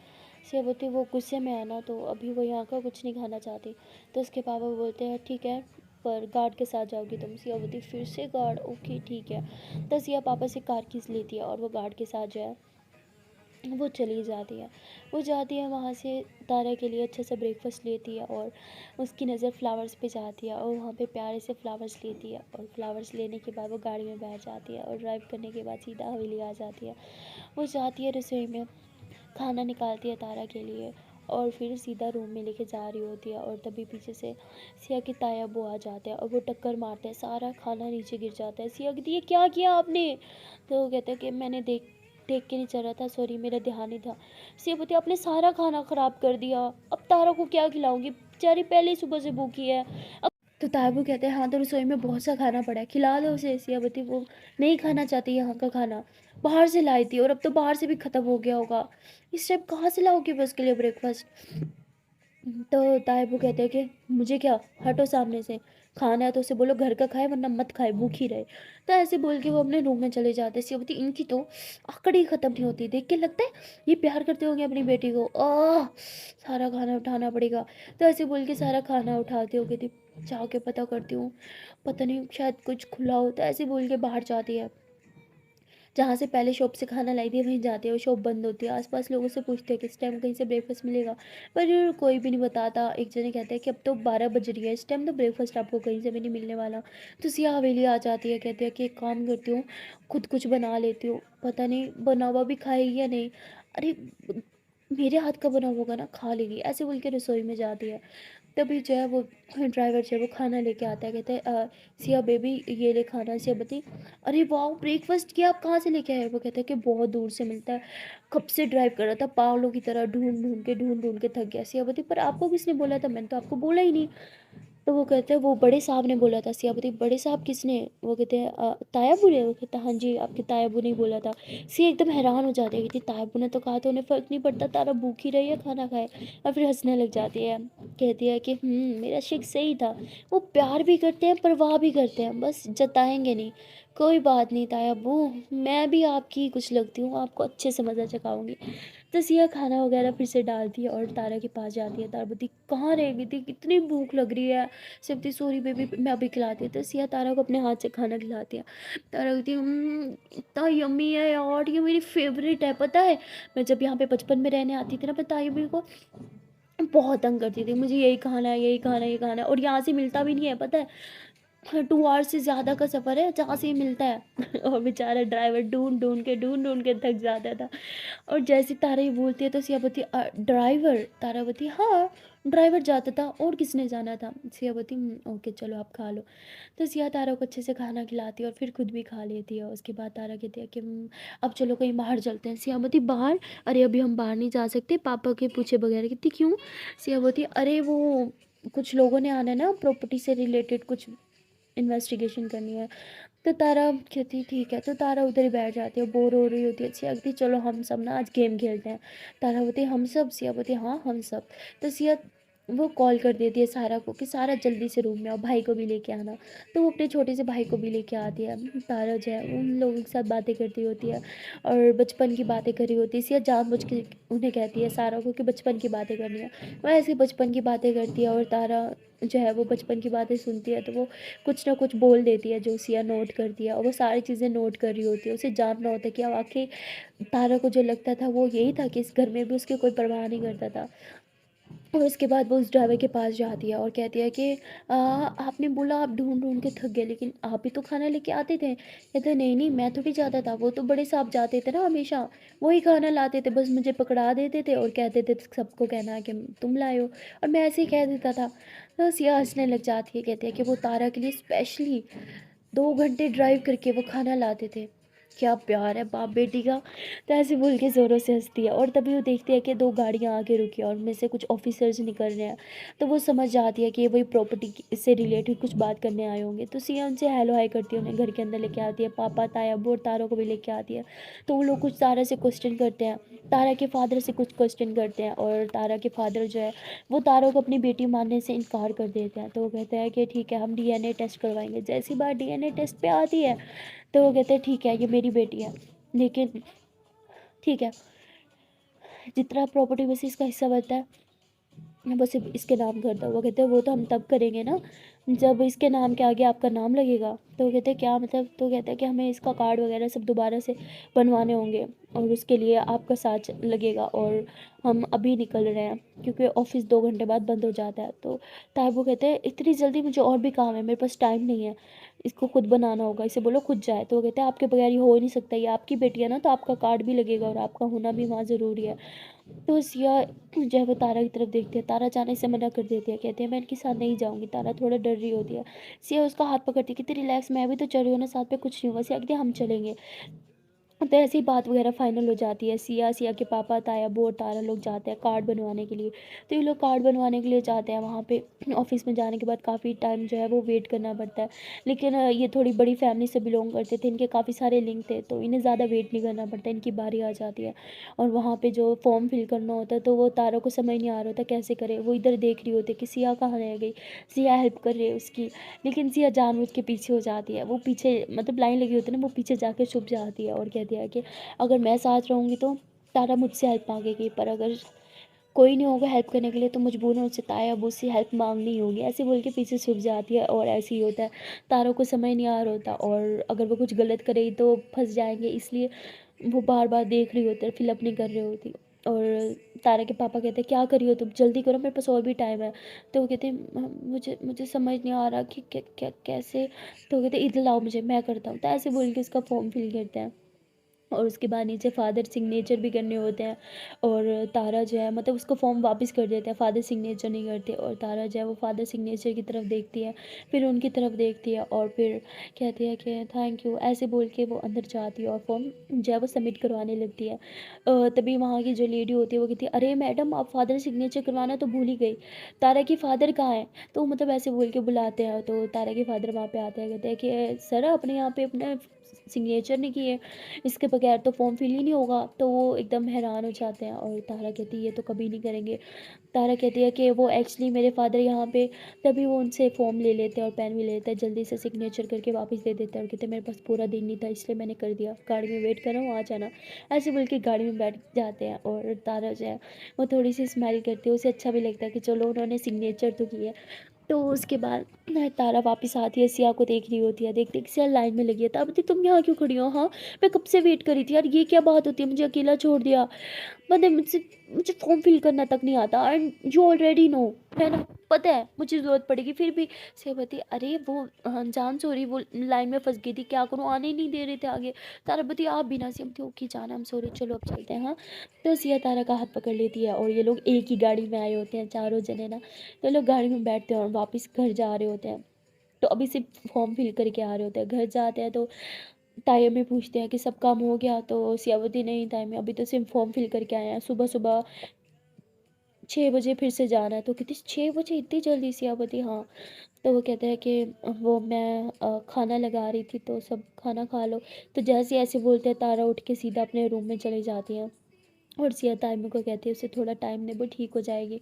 सिया बोलती वो गुस्से में है ना, तो अभी वो यहाँ का कुछ नहीं खाना चाहती। तो उसके पापा बोलते हैं ठीक है पर गार्ड के साथ जाओगी तुम। सिया बोलती फिर से गार्ड, ओके ठीक है। तो सिया पापा से कार कीज़ लेती है और वो गार्ड के साथ जो है वो चली जाती है। वो जाती है वहाँ से तारा के लिए अच्छा सा ब्रेकफास्ट लेती है और उसकी नज़र फ्लावर्स पे जाती है और वहाँ पे प्यारे से फ्लावर्स लेती है और फ्लावर्स लेने के बाद वो गाड़ी में बैठ जाती है और ड्राइव करने के बाद सीधा हवेली आ जाती है। वो जाती है रसोई में, खाना निकालती है तारा के लिए और फिर सीधा रूम में लेके जा रही होती है। और तभी पीछे से सिया की ताया वो आ जाते हैं और वो टक्कर मारते हैं, सारा खाना नीचे गिर जाता है। सिया कहती है क्या किया आपने। तो वो कहते हैं कि मैंने देख देख के नहीं चल रहा था, सॉरी मेरा ध्यान नहीं था। सिया बोलती आपने सारा खाना ख़राब कर दिया, अब तारा को क्या खिलाऊंगी, बेचारी पहले ही सुबह से भूखी है। अब तो ताबू कहते हैं हाँ तो रसोई में बहुत सा खाना पड़ा है, खिला दो उसे। सिया बोलती वो नहीं खाना चाहती यहाँ का खाना, बाहर से लाई थी और अब तो बाहर से भी ख़त्म हो गया होगा, इस टाइप कहाँ से लाओगे बस के लिए ब्रेकफास्ट। तो तायबू कहते हैं कि मुझे क्या, हटो सामने से, खाना है तो उसे बोलो घर का खाए वरना मत खाए भूखी रहे। तो ऐसे बोल के वो अपने रूम में चले जाते। सियावती इनकी तो आकड़ ही ख़त्म नहीं होती, देख के लगता है ये प्यार करते होंगे अपनी बेटी को। सारा खाना उठाना पड़ेगा। तो ऐसे बोल के सारा खाना उठाते हो, कहती जाके पता करती हूँ, पता नहीं शायद कुछ खुला हो। तो ऐसे बोल के बाहर जाती है। जहाँ से पहले शॉप से खाना लाई थी वहीं जाती है, वो शॉप बंद होती है। आस-पास लोगों से पूछते हैं कि इस टाइम कहीं से ब्रेकफ़ास्ट मिलेगा? पर कोई भी नहीं बताता। एक जने कहते हैं कि अब तो 12 बज रही है, इस टाइम तो ब्रेकफ़ास्ट आपको कहीं से भी नहीं मिलने वाला। तो सिया हवेली आ जाती है, कहती है कि एक काम करती हूँ, खुद कुछ बना लेती हूँ। पता नहीं बना हुआ भी खाएगी या नहीं? अरे! मेरे हाथ का बना हुआ होगा ना, खा लेगी, ऐसे बोल के रसोई में जाती है। तभी जो है वो ड्राइवर जो है वो खाना लेके आता है, कहते हैं सिया बेबी ये ले खाना। सिया बताई अरे वाह ब्रेकफास्ट किया, आप कहाँ से लेके आए? वो कहता है कि बहुत दूर से मिलता है, कब से ड्राइव कर रहा था, पागलों की तरह ढूंढ ढूंढ के थक गया। सिया बताई पर आपको किसने बोला था? मैंने तो आपको बोला ही नहीं। तो वो कहते हैं वो बड़े साहब ने बोला था। सियापति बड़े साहब किसने? वो कहते हैं तायाबू ने। वो कहता है हाँ जी आपके तायाबू ने ही बोला था। सिया एकदम हैरान हो जाती है, कहती तायाबू ने तो कहा था उन्हें फ़र्क नहीं पड़ता तारा भूखी रही या खाना खाए। और फिर हंसने लग जाती है, कहती है कि मेरा शक सही था, वो प्यार भी करते हैं परवाह भी करते हैं, बस जताएंगे नहीं। कोई बात नहीं तायाबू, मैं भी आपकी ही कुछ लगती हूँ, आपको अच्छे से मज़ा चखाऊंगी। तो सिया खाना वगैरह फिर से डालती है और तारा के पास जाती है। तारा बोलती कहाँ रह गई थी, कितनी भूख लग रही है। सिया बोलती सॉरी बेबी मैं अभी खिलाती हूँ। तो सिया तारा को अपने हाथ से खाना खिलाती है। तारा बोलती इतना यम्मी है यार, ये मेरी फेवरेट है पता है। मैं जब यहाँ पे बचपन में रहने आती थी ना, मैं ताई भी को बहुत तंग करती थी, मुझे यही खाना है यही खाना है ये खाना है, और यहाँ से मिलता भी नहीं है पता है। 2 आवर्स से ज़्यादा का सफ़र है जहाँ से ये मिलता है। और बेचारा ड्राइवर ढूंढ ढूंढ के थक जाता था। और जैसे तारा ये बोलती है तो सियाबती ड्राइवर? तारावती हाँ, ड्राइवर जाता था और किसने जाना था? सियाबती ओके चलो आप खा लो। तो सिया तारा को अच्छे से खाना खिलाती है और फिर खुद भी खा लेती है। उसके बाद तारा कहती है कि अब चलो कहीं बाहर चलते हैं। सियाबती बाहर? अरे अभी हम बाहर नहीं जा सकते, पापा के पूछे बगैर। कहती क्यों? सियाबती अरे वो कुछ लोगों ने आना है ना, प्रॉपर्टी से रिलेटेड कुछ इन्वेस्टिगेशन करनी है। तो तारा कहती ठीक है। तो तारा उधर ही बैठ जाती है, बोर हो रही होती है। सिया कहती चलो हम सब ना आज गेम खेलते हैं। तारा बोलती हम सब? सिया बोलती हाँ हम सब। तो सिया वो कॉल कर देती है सारा को कि सारा जल्दी से रूम में आओ, भाई को भी लेके आना। तो वो अपने छोटे से भाई को भी लेके आती है। तारा जो है उन लोगों के साथ बातें करती होती है और बचपन की बातें कर रही होती है। सिया जानबूझ के उन्हें कहती है सारा को कि बचपन की बातें करनी है। वो ऐसे बचपन की बातें करती है और तारा जो है वो बचपन की बातें सुनती है, तो वो कुछ ना कुछ बोल देती है जो सिया नोट करती है, और वो सारी चीज़ें नोट कर रही होती है। उसे जानना होता है कि वाकई तारा को जो लगता था वो यही था कि इस घर में भी उसकी कोई परवाह नहीं करता था। और उसके बाद वो उस ड्राइवर के पास जाती है और कहती है कि आपने बोला आप ढूंढ ढूंढ के थक गए, लेकिन आप भी तो खाना लेके आते थे। कहते नहीं नहीं मैं थोड़ी जाता था, वो तो बड़े साहब जाते थे ना हमेशा, वही खाना लाते थे, बस मुझे पकड़ा देते थे और कहते थे सबको कहना है कि तुम लाए हो, और मैं ऐसे ही कह देता था। तो सिया हंसने लग जाती है, कहती है कि वो तारा के लिए स्पेशली 2 घंटे ड्राइव करके वो खाना लाते थे। क्या प्यार है बाप बेटी का। तो ऐसे बोल के ज़ोरों से हंसती है और तभी वो देखती है कि 2 गाड़ियाँ आगे रुकी है और उनमें से कुछ ऑफिसर्स निकल रहे हैं। तो वो समझ जाती है कि ये वही प्रॉपर्टी से रिलेटेड कुछ बात करने आए होंगे। तो सिया उनसे हेलो हाय करती है, उन्हें घर के अंदर लेके आती है, पापा ताया अब्बू और तारा को भी लेके आती है। तो वो लोग कुछ तारा से क्वेश्चन करते हैं, तारा के फादर से कुछ क्वेश्चन करते हैं, और तारा के फादर जो है वो तारा को अपनी बेटी मानने से इनकार कर देते हैं। तो वो कहते हैं कि ठीक है हम डीएनए टेस्ट करवाएंगे। जैसी बात डीएनए टेस्ट पे आती है तो वो कहते हैं ठीक है ये मेरी बेटी है, लेकिन ठीक है जितना प्रॉपर्टी में से इसका हिस्सा बनता है वो सिर्फ इसके नाम कर दो। वो कहते हैं वो तो हम तब करेंगे ना जब इसके नाम के आगे आपका नाम लगेगा। तो वो कहते हैं क्या मतलब? तो कहते हैं कि हमें इसका कार्ड वगैरह सब दोबारा से बनवाने होंगे और उसके लिए आपका साथ लगेगा, और हम अभी निकल रहे हैं क्योंकि ऑफिस 2 घंटे बाद बंद हो जाता है। तो ताइबू कहते हैं इतनी जल्दी? मुझे और भी काम है, मेरे पास टाइम नहीं है, इसको खुद बनाना होगा, इसे बोलो खुद जाए। तो वो कहते हैं आपके बगैर ये हो ही नहीं सकता, ये आपकी बेटी है ना, तो आपका कार्ड भी लगेगा और आपका होना भी वहाँ ज़रूरी है। तो सिया जो है वो तारा की तरफ देखती है, तारा जाने से मना कर देती है, कहती है मैं इनके साथ नहीं जाऊंगी। तारा थोड़ा डर रही होती है। सिया उसका हाथ पकड़ती है, कितनी रिलैक्स, मैं भी तो चल रही हूँ ना साथ पे, कुछ नहीं हुआ। सिया कहती है हम चलेंगे। तो ऐसी बात वगैरह फाइनल हो जाती है। सिया के पापा ताया बो और तारा लोग जाते हैं कार्ड बनवाने के लिए। तो ये लोग कार्ड बनवाने के लिए जाते हैं वहाँ पे। ऑफिस में जाने के बाद काफ़ी टाइम जो है वो वेट करना पड़ता है, लेकिन ये थोड़ी बड़ी फैमिली से बिलोंग करते थे, इनके काफ़ी सारे लिंक थे, तो इन्हें ज़्यादा वेट नहीं करना पड़ता, इनकी बारी आ जाती है। और वहाँ पे जो फॉर्म फिल करना होता है तो वो तारा को समझ नहीं आ रहा होता कैसे करे। वो इधर देख रही होती है कि सिया कहाँ रह गई, सिया हेल्प कर रही है उसकी, लेकिन सिया जानबूझ के पीछे हो जाती है। वो पीछे मतलब लाइन लगी होती है ना, वो पीछे जाके छुप जाती है और कहती है कि अगर मैं साथ रहूँगी तो तारा मुझसे हेल्प मांगेगी, पर अगर कोई नहीं होगा हेल्प करने के लिए तो मजबूरन उससे ताया अबू से हेल्प मांगनी होगी, ऐसे बोल के पीछे छुप जाती है। और ऐसे ही होता है, तारों को समझ नहीं आ रहा होता, और अगर वो कुछ गलत करे तो फंस जाएंगे, इसलिए वो बार बार देख रही होती है, फिलअप नहीं कर रही होती। और तारा के पापा कहते हैं क्या करी हो तुम, जल्दी करो मेरे पास और भी टाइम है। तो वो कहते हैं मुझे मुझे समझ नहीं आ रहा कि कैसे। तो वो कहते इधर लाओ मुझे, मैं करता हूँ। तो ऐसे बोल के उसका फॉर्म फिल करते हैं, और उसके बाद नीचे फादर सिग्नेचर भी करने होते हैं। और तारा जो है मतलब उसको फॉर्म वापस कर देते हैं, फादर सिग्नेचर नहीं करते। और तारा जो है वो फादर सिग्नेचर की तरफ देखती है, फिर उनकी तरफ देखती है, और फिर कहती है कि थैंक यू, ऐसे बोल के वो अंदर जाती है और फॉर्म जो है वो सबमिट करवाने लगती है। तभी वहाँ की जो लेडी होती है वो कहती है अरे मैडम आप फादर सिग्नेचर करवाना तो भूल ही गई, तारा की फादर कहाँ है। तो मतलब ऐसे बोल के बुलाते हैं, तो तारा के फादर वहाँ पे आते हैं, कहते हैं कि सर अपने यहाँ पे अपने सिग्नेचर नहीं किए, इसके बगैर तो फॉर्म फिल ही नहीं होगा। तो वो एकदम हैरान हो जाते हैं, और तारा कहती है ये तो कभी नहीं करेंगे। तारा कहती है कि वो एक्चुअली मेरे फादर यहाँ पे, तभी वो उनसे फॉर्म ले लेते हैं और पेन भी ले लेते हैं, जल्दी से सिग्नेचर करके वापस दे देते हैं, और कहते हैं मेरे पास पूरा दिन नहीं था इसलिए मैंने कर दिया, गाड़ी में वेट कर रहा हूँ आ जाना। ऐसे बोल के गाड़ी में बैठ जाते हैं, और तारा जो है वो थोड़ी सी स्माइल करती है, उसे अच्छा भी लगता है कि चलो उन्होंने सिग्नेचर तो किया। तो उसके बाद तारा वापस आती है, सिया को देख रही होती है, देखते कि सिया लाइन में लगी है। तारा बोलती तुम यहाँ क्यों खड़ी हो, हाँ मैं कब से वेट करी थी यार, ये क्या बात होती है मुझे अकेला छोड़ दिया, मतलब मुझसे मुझे फॉर्म फिल करना तक नहीं आता, एंड यू ऑलरेडी नो, है ना, पता है मुझे ज़रूरत पड़ेगी फिर भी। सेवती अरे वो जान सॉरी वो लाइन में फंस गई थी, क्या करूँ आने ही नहीं दे रहे थे आगे। तारा बती आप बिना सेवती ओके जाना, हम सॉरी चलो अब चलते हैं। हाँ, तो सिया तारा का हाथ पकड़ लेती है, और ये लोग एक ही गाड़ी में आए होते हैं चारों जने ना। तो लोग गाड़ी में बैठते हैं और वापस घर जा रहे होते हैं। तो अभी सिर्फ फॉर्म फिल करके आ रहे होते हैं, घर जाते हैं तो ताया में पूछते हैं कि सब काम हो गया। तो सियावती नहीं ताया में अभी तो सिर्फ फॉर्म फिल करके आए हैं, सुबह सुबह 6 बजे फिर से जाना है। तो कहती 6 बजे इतनी जल्दी सियावती, हाँ। तो वो कहते हैं कि वो मैं खाना लगा रही थी तो सब खाना खा लो। तो जैसे ऐसे बोलते हैं तारा उठ के सीधा अपने रूम में चली जाती है, और सिया ताइम को कहती है उसे थोड़ा टाइम दे वो ठीक हो जाएगी।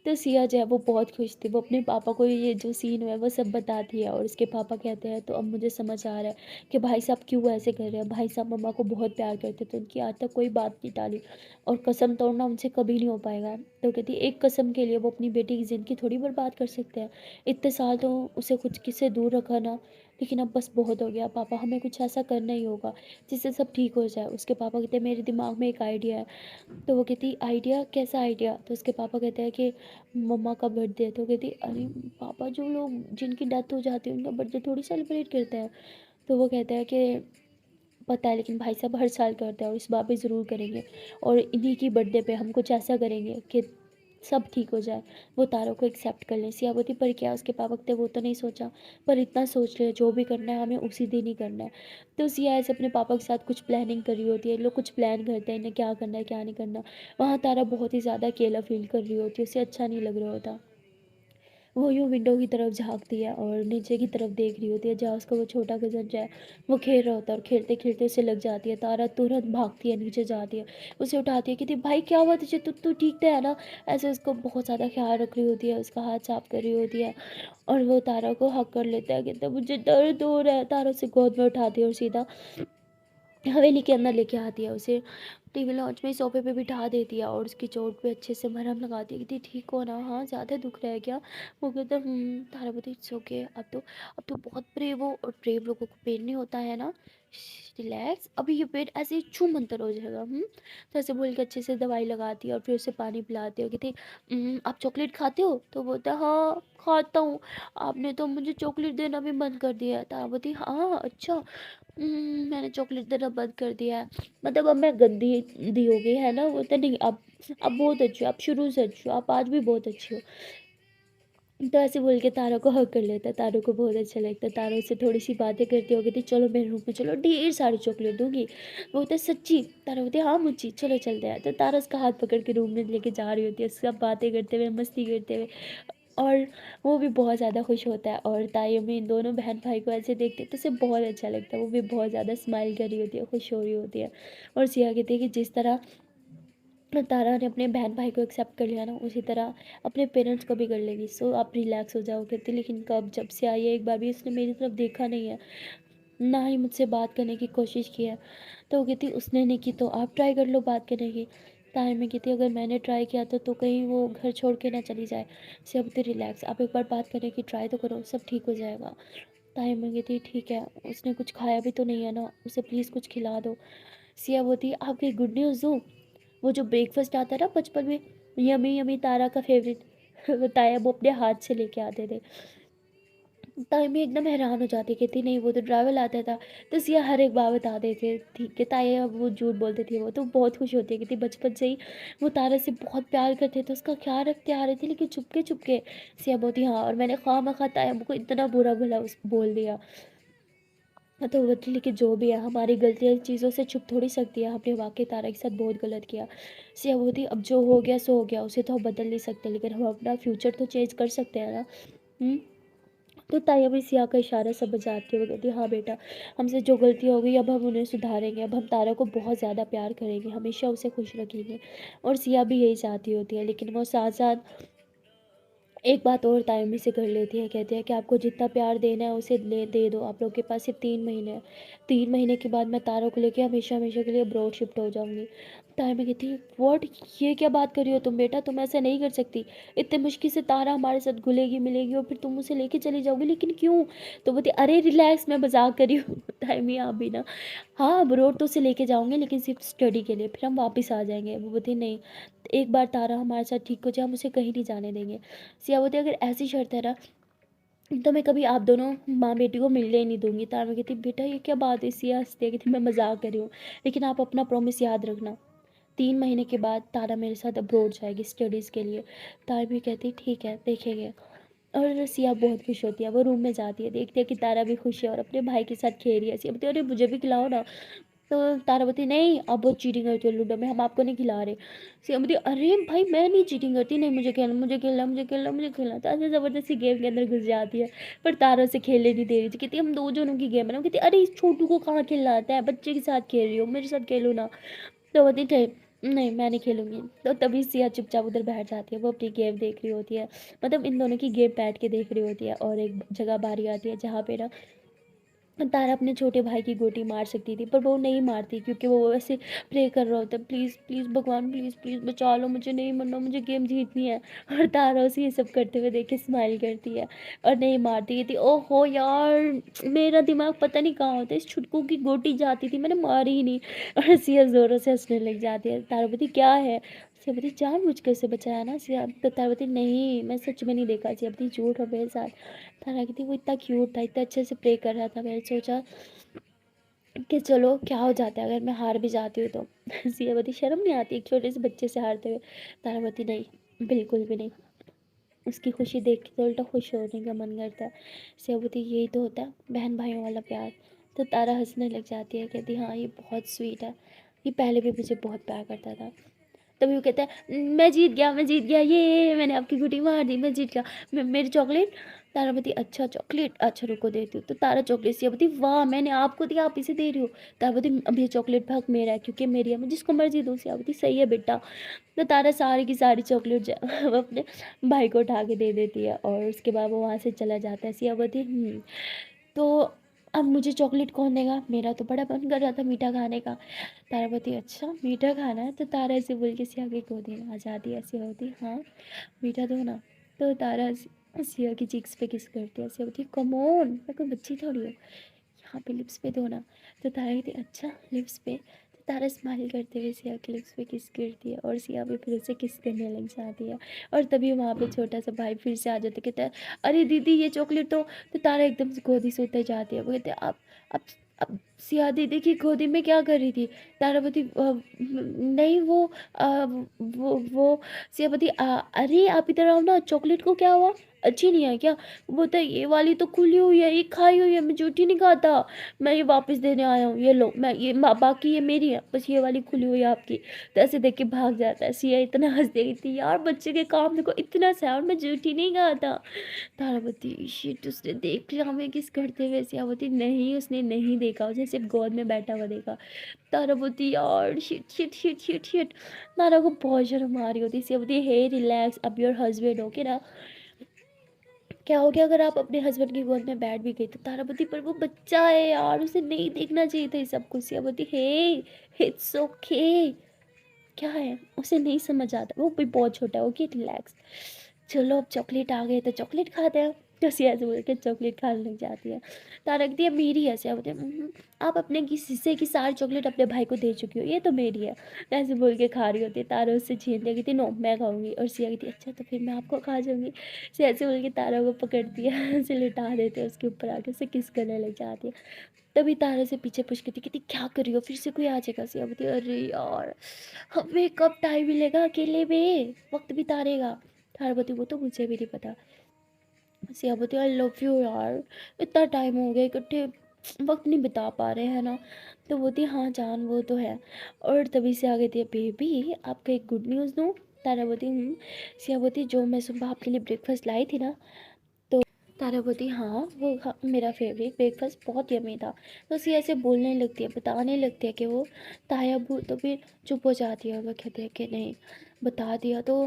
तो सिया जो है वो बहुत खुश थी, वो अपने पापा को ये जो सीन हुआ है वो सब बताती है, और उसके पापा कहते हैं तो अब मुझे समझ आ रहा है कि भाई साहब क्यों ऐसे कर रहे हैं। भाई साहब मम्मा को बहुत प्यार करते थे, उनकी आज तक कोई बात नहीं टाली, और कसम तोड़ना उनसे कभी नहीं हो पाएगा। तो कहती एक कसम के लिए वो अपनी बेटी की ज़िंदगी थोड़ी बर्बाद कर सकते हैं, इतने साल तो उसे कुछ किससे दूर रखा ना। लेकिन अब बस बहुत हो गया पापा, हमें कुछ ऐसा करना ही होगा जिससे सब ठीक हो जाए। उसके पापा कहते हैं मेरे दिमाग में एक आइडिया है। तो वो कहती आइडिया, कैसा आइडिया। तो उसके पापा कहते हैं कि मम्मा का बर्थडे है। तो कहती अरे पापा जो लोग जिनकी डेथ हो जाती है उनका बर्थडे थोड़ी सेलिब्रेट करते हैं। तो वो कहता है कि पता है लेकिन भाई साहब हर साल करते हैं और इस बार भी ज़रूर करेंगे, और इन्हीं की बर्थडे पे हम कुछ ऐसा करेंगे कि सब ठीक हो जाए, वो तारों को एक्सेप्ट कर लें। सियावती पर क्या उसके पापा कहते वो तो नहीं सोचा, पर इतना सोच ले जो भी करना है हमें उसी दिन ही करना है। तो सिया ऐसे अपने पापा के साथ कुछ प्लानिंग कर रही होती है, लोग कुछ प्लान करते हैं इन्हें क्या करना है क्या नहीं करना। वहाँ तारा बहुत ही ज़्यादा अकेला फील कर रही होती है, उसे अच्छा नहीं लग रहा होता। वो यूँ विंडो की तरफ झाँकती है और नीचे की तरफ देख रही होती है जहाँ उसका वो छोटा कज़न जो है वो खेल रहा होता है, और खेलते खेलते उसे लग जाती है। तारा तुरंत भागती है नीचे जाती है, उसे उठाती है, कहती भाई क्या हुआ तुझे, तू ठीक तो है ना। ऐसे उसको बहुत ज़्यादा ख्याल रख रही होती है, उसका हाथ साफ कर रही होती है, और वो तारा को हक कर लेता है, कहता है मुझे दर्द हो रहा है। तारा उसे गोद में उठाती है और सीधा हवेली के अंदर लेके आती है, उसे टीवी लॉन्च में सोफे पे बिठा देती है, और उसकी चोट पे अच्छे से मरहम लगाती है, कहती ठीक हो ना, हाँ ज़्यादा दुख रहा है क्या। वो कहता तारा बोलती इट्स ओके, अब तो बहुत ब्रेव हो, और ब्रेव लोगों को पेन नहीं होता है ना, रिलैक्स, अभी ये पेट ऐसे ही छू मंतर हो जाएगा। तो ऐसे बोल के अच्छे से दवाई लगाती है, और फिर उसे पानी पिलाती है, कहती आप चॉकलेट खाते हो। तो बोलता है हाँ खाता हूँ, आपने तो मुझे चॉकलेट देना भी बंद कर दिया है। तारा बोलती हाँ अच्छा, मैंने चॉकलेट देना बंद कर दिया है, मतलब अब मैं गंदी दी हो गई है ना। वो तो नहीं, अब बहुत अच्छी हो, आप शुरू से अच्छी हो, आप आज भी बहुत अच्छी हो। तो ऐसे बोल के तारा को हक कर लेता है, तारों को बहुत अच्छा लगता है। तारों से थोड़ी सी बातें करती होगी, थी चलो मेरे रूम में चलो, ढेर सारी चॉकलेट दूंगी। वो होता है सच्ची। तारा होती है हाँ मुझी चलो चलते हैं। तो तारा उसका हाथ पकड़ के रूम में लेके जा रही होती है, सब बातें करते हुए मस्ती करते हुए, और वो भी बहुत ज़्यादा खुश होता है। और तायमी इन दोनों बहन भाई को ऐसे देखते तो उसे बहुत अच्छा लगता है, वो भी बहुत ज़्यादा स्माइल कर रही होती है, खुश हो रही होती है। और सिया कहती है कि जिस तरह तारा ने अपने बहन भाई को एक्सेप्ट कर लिया ना, उसी तरह अपने पेरेंट्स को भी कर लेगी, सो आप रिलैक्स हो जाओ। कहती लेकिन कब, जब से आई है एक बार भी उसने मेरी तरफ देखा नहीं है, ना ही मुझसे बात करने की कोशिश की है। तो वो कहती उसने नहीं की तो आप ट्राई कर लो बात करने की। ताहिर में कहती अगर मैंने ट्राई किया तो कहीं वो घर छोड़ के ना चली जाए। सिया बोलती रिलैक्स, आप एक बार बात करने की ट्राई तो करो, सब ठीक हो जाएगा। ताहिर में कहती ठीक है, उसने कुछ खाया भी तो नहीं है ना, उसे प्लीज़ कुछ खिला दो। सिया बोलती आपको एक गुड न्यूज़ दूँ, वो जो ब्रेकफास्ट आता है ना बचपन में, यमी यमी तारा का फेवरेट बताया, वो अपने हाथ से लेके आते थे। तायमी एकदम हैरान हो जाती, कहती नहीं वो तो ड्राइवर लाता था। तो सिया हर एक बात बता देते ठीक है, ताया वो झूठ बोलते थे, वो तो बहुत खुश होती है, कहती बचपन से ही वो तारा से बहुत प्यार करते थे, उसका ख्याल रखते आ रहे थे, लेकिन चुपके चुपके। सिया बोलती हाँ, और मैंने खामखा ताया को इतना बुरा भला उस बोल दिया। तो वो बोलती लेकिन जो भी है, हमारी गलतियाँ चीज़ों से छुप थोड़ी सकती है, हमने वाकई तारा के साथ बहुत गलत किया। सिया बोलती अब जो हो गया सो हो गया, उसे तो हम बदल नहीं सकते, लेकिन हम अपना फ्यूचर तो चेंज कर सकते हैं ना। हम्म। तो ताया भी सिया का इशारा समझ जाती है, वो कहती है हाँ बेटा, हमसे जो गलती हो गई अब हम उन्हें सुधारेंगे, अब हम तारा को बहुत ज़्यादा प्यार करेंगे, हमेशा उसे खुश रखेंगे। और सिया भी यही चाहती होती है, लेकिन वो साथ साथ एक बात और तायमी से कर लेती है, कहती है कि आपको जितना प्यार देना है उसे दे दो, आप लोग के पास सिर्फ 3 महीने हैं, 3 महीने के बाद मैं तारों को लेके हमेशा हमेशा के लिए अब्रॉड शिफ्ट हो जाऊंगी। तायमी कहती है व्हाट, ये क्या बात कर रही हो तुम बेटा, तुम ऐसा नहीं कर सकती, इतने मुश्किल से तारा हमारे साथ घुलेगी मिलेगी और फिर तुम उसे लेके चली जाओगी, लेकिन क्यों। तो बोलती अरे रिलैक्स, मैं मजाक कर रही हूँ। तायमी आप भी ना, हाँ अब्रॉड तो उसे लेके जाऊंगे, लेकिन सिर्फ स्टडी के लिए, फिर हम वापस आ जाएंगे। वो बोलती नहीं, एक बार तारा हमारे साथ ठीक हो जाए, हम उसे कहीं नहीं जाने देंगे। सिया बोलती अगर ऐसी शर्त है ना, तो मैं कभी आप दोनों माँ बेटी को मिलने ही नहीं दूंगी। तारा कहती बेटा ये क्या बात है, सिया हंसती है, कहती मैं मजाक कर रही हूँ, लेकिन आप अपना प्रॉमिस याद रखना, 3 महीने के बाद तारा मेरे साथ अब्रॉड जाएगी स्टडीज़ के लिए। तारा भी कहती ठीक है देखेंगे। और सिया बहुत खुश होती है, वो रूम में जाती है, देखती है कि तारा भी खुश है और अपने भाई के साथ खेल रही है। सिया बोलती है अरे मुझे भी खिलाओ ना। तो तारावती नहीं, आप बहुत चीटिंग करती हो लूडो में, हम आपको नहीं खिला रहे। सीएमडी अरे भाई मैं नहीं चीटिंग करती, नहीं मुझे खेलना मुझे खेलना मुझे खेलना मुझे खेलना, तो ऐसे ज़बरदस्ती गेम के अंदर घुस जाती है। पर तारा से खेलने नहीं दे रही थी, कहती हम दो जनों की गेम है ना, कहती अरे इस छोटू को कहाँ खेलना आता है, बच्चे के साथ खेल रही हो, मेरे साथ खेलो ना। तो बोलती ठीक नहीं मैं नहीं खेलूंगी। तो तभी सिया चुपचाप उधर बैठ जाती है, वो अपनी गेम देख रही होती है, मतलब इन दोनों की गेम बैठ के देख रही होती है। और एक जगह बारी आती है जहाँ पे ना तारा अपने छोटे भाई की गोटी मार सकती थी, पर वो नहीं मारती, क्योंकि वो ऐसे प्रे कर रहा होता है प्लीज़ प्लीज़ भगवान प्लीज़ प्लीज़ बचा लो, मुझे नहीं मरना, मुझे गेम जीतनी है। और तारा उसे ये सब करते हुए देख के स्माइल करती है और नहीं मारती। ये थी ओहो यार, मेरा दिमाग पता नहीं कहाँ होता है, इस छुटकू की गोटी जाती थी, मैंने मारी ही नहीं। और सिया ज़ोरों से हंसने लग जाती है। तारा बोलती क्या है, सिया बोलती जानबूझ के उसे बचाया ना। सिया तो तारा बोलती नहीं मैं सच में नहीं देखा। सिया बोलती झूठ हो मेरे साथ। तारा कहती वो इतना क्यूट था, इतना अच्छे से प्रे कर रहा था, मैंने सोचा कि चलो क्या हो जाता है अगर मैं हार भी जाती हूँ तो। सियावती शर्म नहीं आती एक छोटे से बच्चे से हारते हुए। तारावती नहीं, बिल्कुल भी नहीं, उसकी खुशी देख के तो उल्टा खुश होने का मन करता है। सियावती यही तो होता है बहन भाइयों वाला प्यार। तो तारा हंसने लग जाती है, कहती हाँ ये बहुत स्वीट है, ये पहले भी मुझे बहुत प्यार करता था। तभी वो कहता है मैं जीत गया, ये मैंने आपकी गुटी मार दी, मैं जीत गया। मेरी चॉकलेट। तारापति अच्छा चॉकलेट, अच्छा रुको देती हूँ। तो तारा चॉकलेट, सियापति वाह मैंने आपको दी आप इसे दे रही हो। तारापति अब ये चॉकलेट भाग मेरा है क्योंकि मेरी है, मैं जिसको मर्जी दूँ। सियापति सही है बेटा। तो तारा सारी की सारी चॉकलेट वो अपने भाई को उठा के दे देती है और उसके बाद वो वहाँ से चला जाता है। सियापति तो अब मुझे चॉकलेट कौन देगा, मेरा तो बड़ा मन कर रहा था मीठा खाने का। तारापति अच्छा मीठा खाना है, तो तारा ऐसे बोल के सिया की गोदी में आ जाती है। सिया होती हाँ मीठा दो ना। तो तारा सिया की चीक्स पे किस करती है। सिया होती कम ऑन, मैं कोई बच्ची थोड़ी हूँ, यहाँ पे लिप्स पे दो ना। तो तारा कहती अच्छा लिप्स पे। तो तारा स्माइल करते हुए सिया के लिप्स पे किस करती है और सिया भी फिर उसे किस करने लग जाती है। और तभी वहाँ पे छोटा सा भाई फिर से आ जाता है, कहता है अरे दीदी ये चॉकलेट तो तारा एकदम से गोदी से उतर जाती है। वो कहते हैं आप अब सिया दीदी की गोदी में क्या कर रही थी। तारापति नहीं वो सियापति अरे आप इधर आओ ना, चॉकलेट को क्या हुआ, अच्छी नहीं है क्या। वो बोलता है ये वाली तो खुली हुई है, ये खाई हुई है, मैं झूठी नहीं खाता, मैं ये वापस देने आया हूँ, ये लो मैं ये बाकी ये मेरी है, बस ये वाली खुली हुई है आपकी। तो ऐसे देख के भाग जाता है। सिया इतना हंस देगी थी यार, बच्चे के काम देखो इतना सा, और मैं झूठी नहीं खाता। तारावती शिट उसने देख लिया हमें किस करते हुए। सियावती नहीं उसने नहीं देखा, उसे सिर्फ गोद में बैठा हुआ देखा। तारावती यार shit shit shit shit shit. Tara को बहुत शर्म आ रही होती। सियावती हे रिलैक्स, अब योर हस्बैंड ओके ना, क्या हो गया अगर आप अपने हस्बैंड की गोद में बैठ भी गई तो। तारावती पर वो बच्चा है यार, उसे नहीं देखना चाहिए था ये सब कुछ। सियावती हे इट्स ओके, क्या है? उसे नहीं समझ आता, वो भी बहुत छोटा है, ओके रिलैक्स। चलो अब चॉकलेट आ गए तो चॉकलेट खाते हैं। तो सिया ऐसे बोल के चॉकलेट खाने लग जाती है। तारा कहती है मेरी है। सिया बोलते हैं आप अपने किस हिस्से की सारी चॉकलेट अपने भाई को दे चुकी हो, ये तो मेरी है। तो ऐसे बोल के खा रही होती है। तारा उससे छीन ले, कहती नो मैं खाऊंगी। और सिया कहती अच्छा तो फिर मैं आपको खा जाऊंगी। सिया ऐसे बोल के तारा को पकड़ती है, उसे लिटा देते हैं उसके ऊपर आके, उसे किस करने लग जाती है। तभी तारा से पीछे पुश करती, कहती क्या कर रही हो, फिर से कोई आ जाएगा। सिया बोलती अरे यार हमें कब टाइम मिलेगा अकेले में, वक्त बितानेगा। तारा बोलती वो तो मुझे भी नहीं पता। सिया बोलती आई लव यू यार, इतना टाइम हो गया इकट्ठे वक्त नहीं बिता पा रहे हैं ना। तो बोलती हाँ जान वो तो है। और तभी से आ गई थी बेबी आपका एक गुड न्यूज़ दूँ। तारा बोलती सिया बोलती जो मैं सुबह आपके लिए ब्रेकफास्ट लाई थी ना। तो तारा बोलती हाँ वो मेरा फेवरेट ब्रेकफास्ट बहुत यमी था। तो उसी ऐसे बोलने लगती है, बताने लगती है कि वो ताया बू, तो फिर चुप हो जाती है। वो कहते हैं कि नहीं बता दिया तो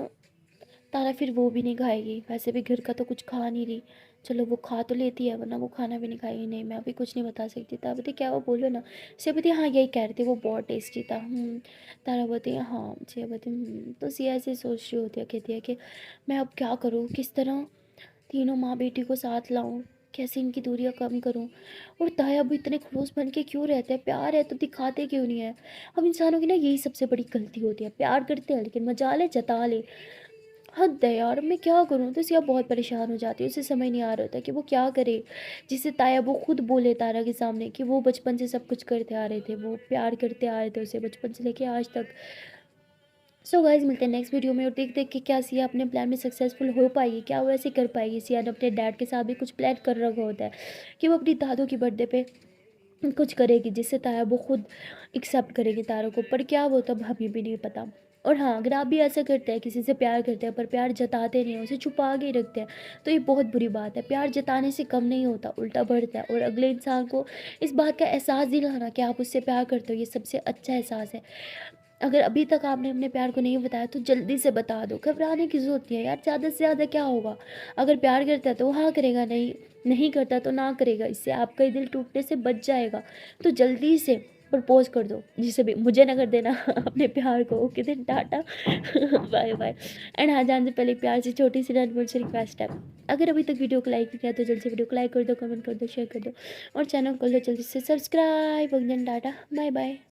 तारा फिर वो भी नहीं खाएगी, वैसे भी घर का तो कुछ खा नहीं रही। चलो वो खा तो लेती है वरना वो खाना भी नहीं खाएगी। नहीं मैं अभी कुछ नहीं बता सकती। तारा बोलती क्या वो बोलो ना। सिया बोलती हाँ यही कह रही थी वो बहुत टेस्टी था। तारा बोलती है हाँ। सिया बोलती तो सिया ऐसे सोच रही होती है, कहती है कि मैं अब क्या करूँ, किस तरह तीनों माँ बेटी को साथ लाऊं, कैसे इनकी दूरियां कम करूं। और ताया अब इतने क्लोज बन के क्यों रहते हैं, प्यार है तो दिखाते क्यों नहीं है। हम इंसानों की ना यही सबसे बड़ी गलती होती है, प्यार करते हैं लेकिन मजा ले जता ले। हद है यार मैं क्या करूं। तो सिया बहुत परेशान हो जाती है, उसे समझ नहीं आ रहा था कि वो क्या करे जिससे ताया वो खुद बोले तारा के सामने कि वो बचपन से सब कुछ करते आ रहे थे, वो प्यार करते आ रहे थे उसे बचपन से लेके आज तक। सो गाइज मिलते हैं नेक्स्ट वीडियो में और देख देख के क्या सिया अपने प्लान में सक्सेसफुल हो पाएगी, क्या वो ऐसे कर पाएगी। सिया ने अपने डैड के साथ भी कुछ प्लान कर रखा होता है कि वो अपनी दादू की बर्थडे पे कुछ करेगी जिससे तारा वो खुद एक्सेप्ट करेगी तारों को, पर क्या वो तब हमें भी नहीं पता। और हाँ अगर आप भी ऐसा करते हैं, किसी से प्यार करते हैं पर प्यार जताते नहीं हैं, उसे छुपा के ही रखते हैं, तो ये बहुत बुरी बात है। प्यार जताने से कम नहीं होता, उल्टा बढ़ता है। और अगले इंसान को इस बात का एहसास दिलाना कि आप उससे प्यार करते हो, ये सबसे अच्छा एहसास है। अगर अभी तक आपने अपने प्यार को नहीं बताया तो जल्दी से बता दो, घबराने की ज़रूरत नहीं है यार, ज़्यादा से ज़्यादा क्या होगा। अगर प्यार करता है तो हाँ करेगा, नहीं नहीं करता तो ना करेगा, इससे आपका ही दिल टूटने से बच जाएगा। तो जल्दी से प्रपोज कर दो, जिसे भी मुझे ना कर देना अपने प्यार को। Okay then tata bye bye. And हाँ जाने से पहले प्यार से छोटी सी अनमोल से रिक्वेस्ट है, अगर अभी तक वीडियो को लाइक नहीं किया तो जल्दी से वीडियो को लाइक कर दो, कमेंट कर दो, शेयर कर दो और चैनल को लो जल्दी से सब्सक्राइब। Tata bye bye.